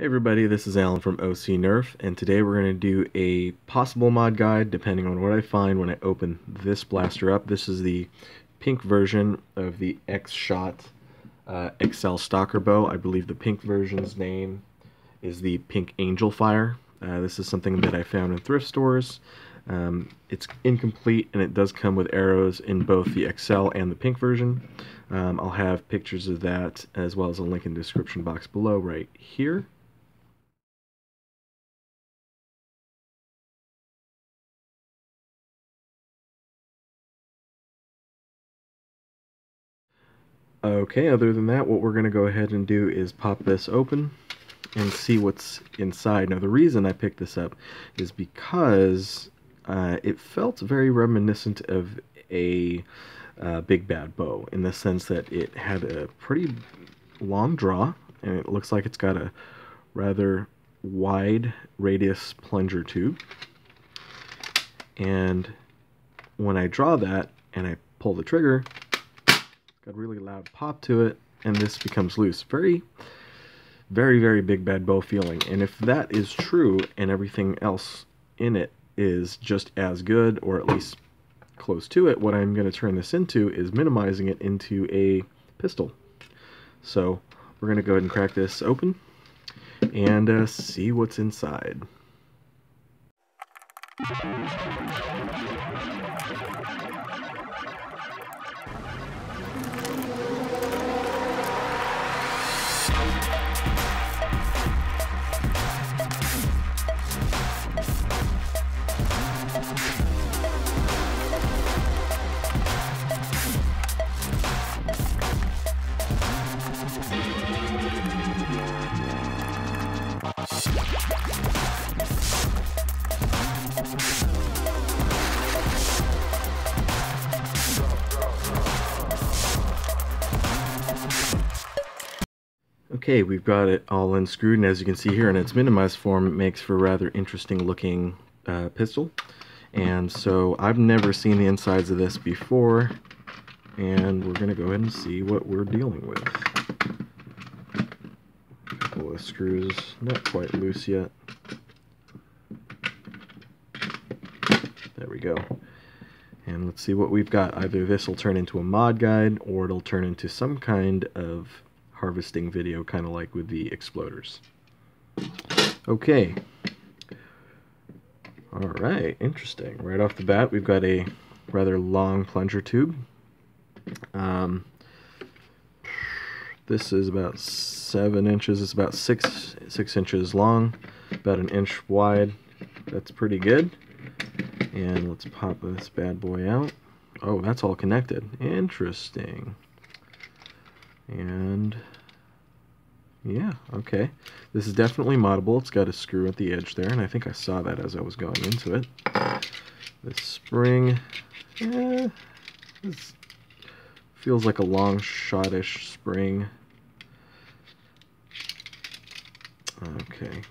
Hey everybody, this is Alan from OC Nerf, and today we're going to do a possible mod guide depending on what I find when I open this blaster up. This is the pink version of the X-Shot XL Stalker Bow. I believe the pink version's name is the Pink Angelfire. This is something that I found in thrift stores. It's incomplete, and it does come with arrows in both the XL and the pink version. I'll have pictures of that as well as a link in the description box below right here. Okay, other than that, what we're going to go ahead and do is pop this open and see what's inside. Now, the reason I picked this up is because it felt very reminiscent of a big bad bow, in the sense that it had a pretty long draw, and it looks like it's got a rather wide radius plunger tube. And when I draw that and I pull the trigger, got a really loud pop to it, and this becomes loose. Very, very big bad bow feeling. And if that is true and everything else in it is just as good, or at least close to it, what I'm going to turn this into is minimizing it into a pistol. So we're going to go ahead and crack this open and see what's inside. Okay, we've got it all unscrewed, and as you can see here in its minimized form, it makes for a rather interesting looking pistol. And so I've never seen the insides of this before, and we're going to go ahead and see what we're dealing with. A couple of screws, not quite loose yet. There we go. And let's see what we've got. Either this will turn into a mod guide, or it'll turn into some kind of harvesting video, kind of like with the Xlpoderz. Okay. Alright, interesting. Right off the bat, we've got a rather long plunger tube. This is about 7 inches. It's about 6 inches long, about 1 inch wide. That's pretty good. And let's pop this bad boy out. Oh, that's all connected. Interesting. And yeah, okay. This is definitely moddable. It's got a screw at the edge there, and I think I saw that as I was going into it. The spring, this feels like a Longshot-ish spring. Okay,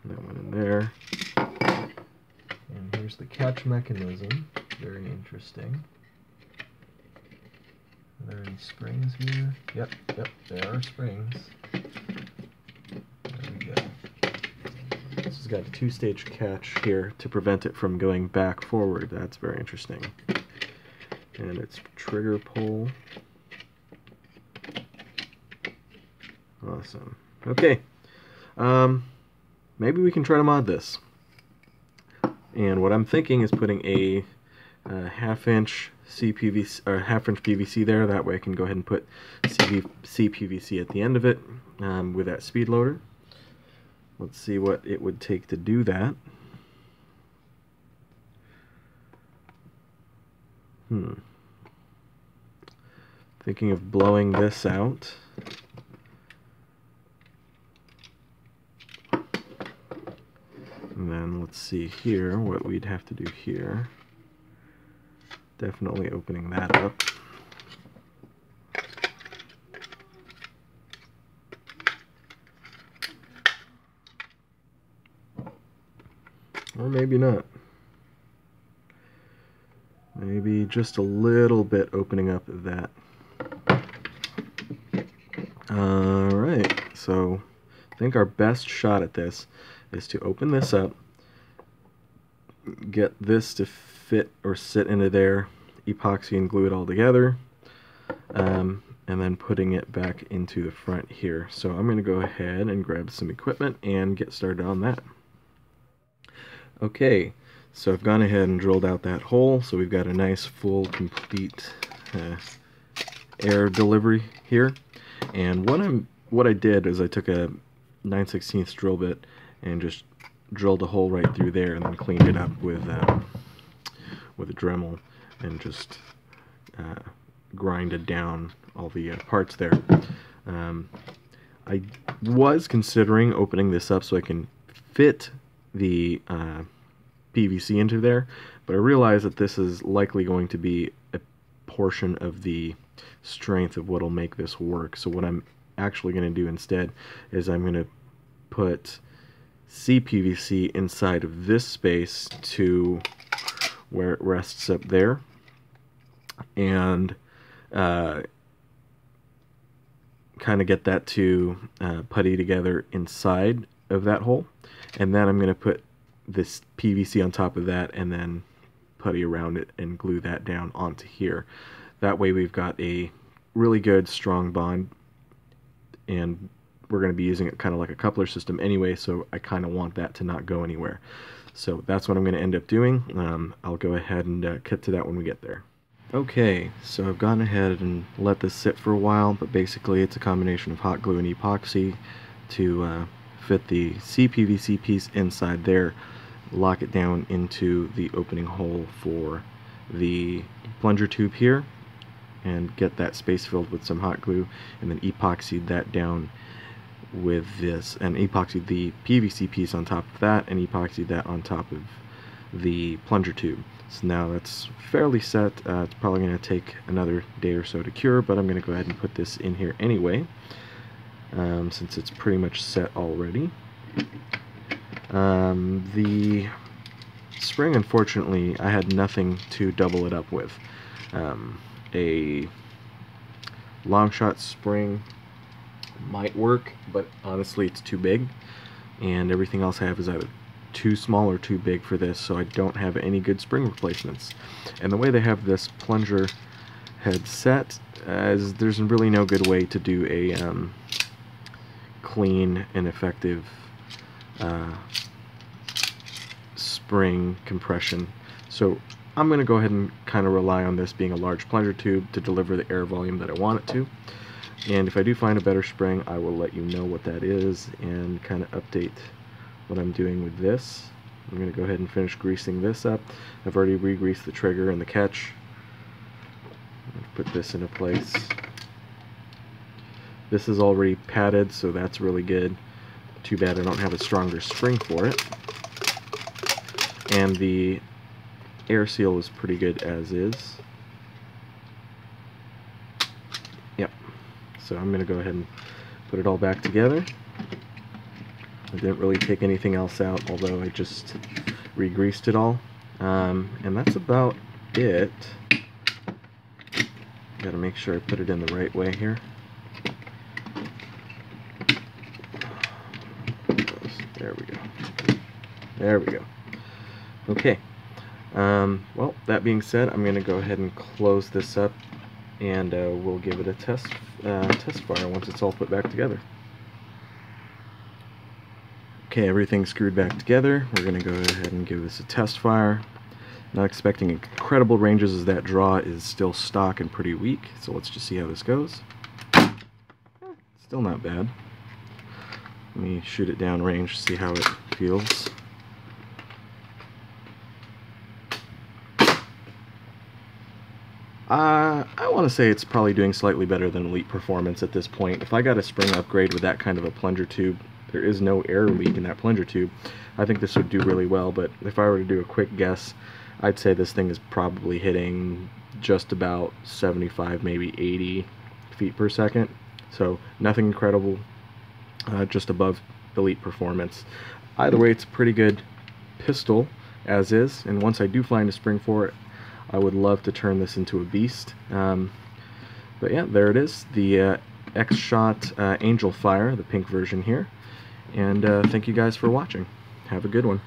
that went in there. And here's the catch mechanism. Very interesting. Are there any springs here? Yep, there are springs. There we go. This has got a 2-stage catch here to prevent it from going back forward. That's very interesting. And it's trigger pull. Awesome. Okay. Maybe we can try to mod this. And what I'm thinking is putting a half-inch CPVC or half-inch PVC there. That way I can go ahead and put CPVC at the end of it with that speed loader. Let's see what it would take to do that. Thinking of blowing this out. And then let's see here what we'd have to do here. Definitely opening that up. Or maybe not. Maybe just a little bit opening up that. Alright, so I think our best shot at this is to open this up, get this to fit or sit into there, epoxy and glue it all together, and then putting it back into the front here. So I'm going to go ahead and grab some equipment and get started on that. Okay, so I've gone ahead and drilled out that hole, so we've got a nice full complete air delivery here. And what I did is I took a 9/16 drill bit and just drilled a hole right through there, and then cleaned it up with a Dremel and just grinded down all the parts there. I was considering opening this up so I can fit the PVC into there, but I realized that this is likely going to be a portion of the strength of what will make this work. So what I'm actually going to do instead is I'm going to put CPVC inside of this space to where it rests up there, and kind of get that to putty together inside of that hole, and then I'm going to put this PVC on top of that and then putty around it and glue that down onto here. That way we've got a really good strong bond, and we're going to be using it kind of like a coupler system anyway, so I kind of want that to not go anywhere. So that's what I'm going to end up doing. I'll go ahead and cut to that when we get there. Okay, so I've gone ahead and let this sit for a while, but basically it's a combination of hot glue and epoxy to fit the CPVC piece inside there, lock it down into the opening hole for the plunger tube here, and get that space filled with some hot glue, and then epoxy that down with this, and epoxy the PVC piece on top of that, and epoxy that on top of the plunger tube. So now that's fairly set. It's probably going to take another day or so to cure, but I'm going to go ahead and put this in here anyway, since it's pretty much set already. The spring, unfortunately, I had nothing to double it up with. A Longshot spring might work, but honestly it's too big, and everything else I have is either too small or too big for this, so I don't have any good spring replacements. And the way they have this plunger head set, is there's really no good way to do a clean and effective spring compression. So I'm going to go ahead and kind of rely on this being a large plunger tube to deliver the air volume that I want it to. And if I do find a better spring, I will let you know what that is and kind of update what I'm doing with this. I'm going to go ahead and finish greasing this up. I've already re-greased the trigger and the catch. Put this into place. This is already padded, so that's really good. Too bad I don't have a stronger spring for it. And the air seal is pretty good as is. Yep. So I'm going to go ahead and put it all back together. I didn't really take anything else out, although I just re-greased it all. And that's about it. Gotta make sure I put it in the right way here. There we go. There we go. Okay. Well, that being said, I'm going to go ahead and close this up, and we'll give it a test fire once it's all put back together. Okay, everything's screwed back together. We're going to go ahead and give this a test fire. Not expecting incredible ranges, as that draw is still stock and pretty weak, so let's just see how this goes. Still not bad. Let me shoot it down range to see how it feels. I want to say it's probably doing slightly better than Elite Performance at this point. If I got a spring upgrade with that kind of a plunger tube, there is no air leak in that plunger tube, I think this would do really well. But if I were to do a quick guess, I'd say this thing is probably hitting just about 75, maybe 80 feet per second. So nothing incredible, just above Elite Performance. Either way, it's a pretty good pistol as is, and once I do find a spring for it, I would love to turn this into a beast. But yeah, there it is, the X-Shot Angelfire, the pink version here. And thank you guys for watching. Have a good one.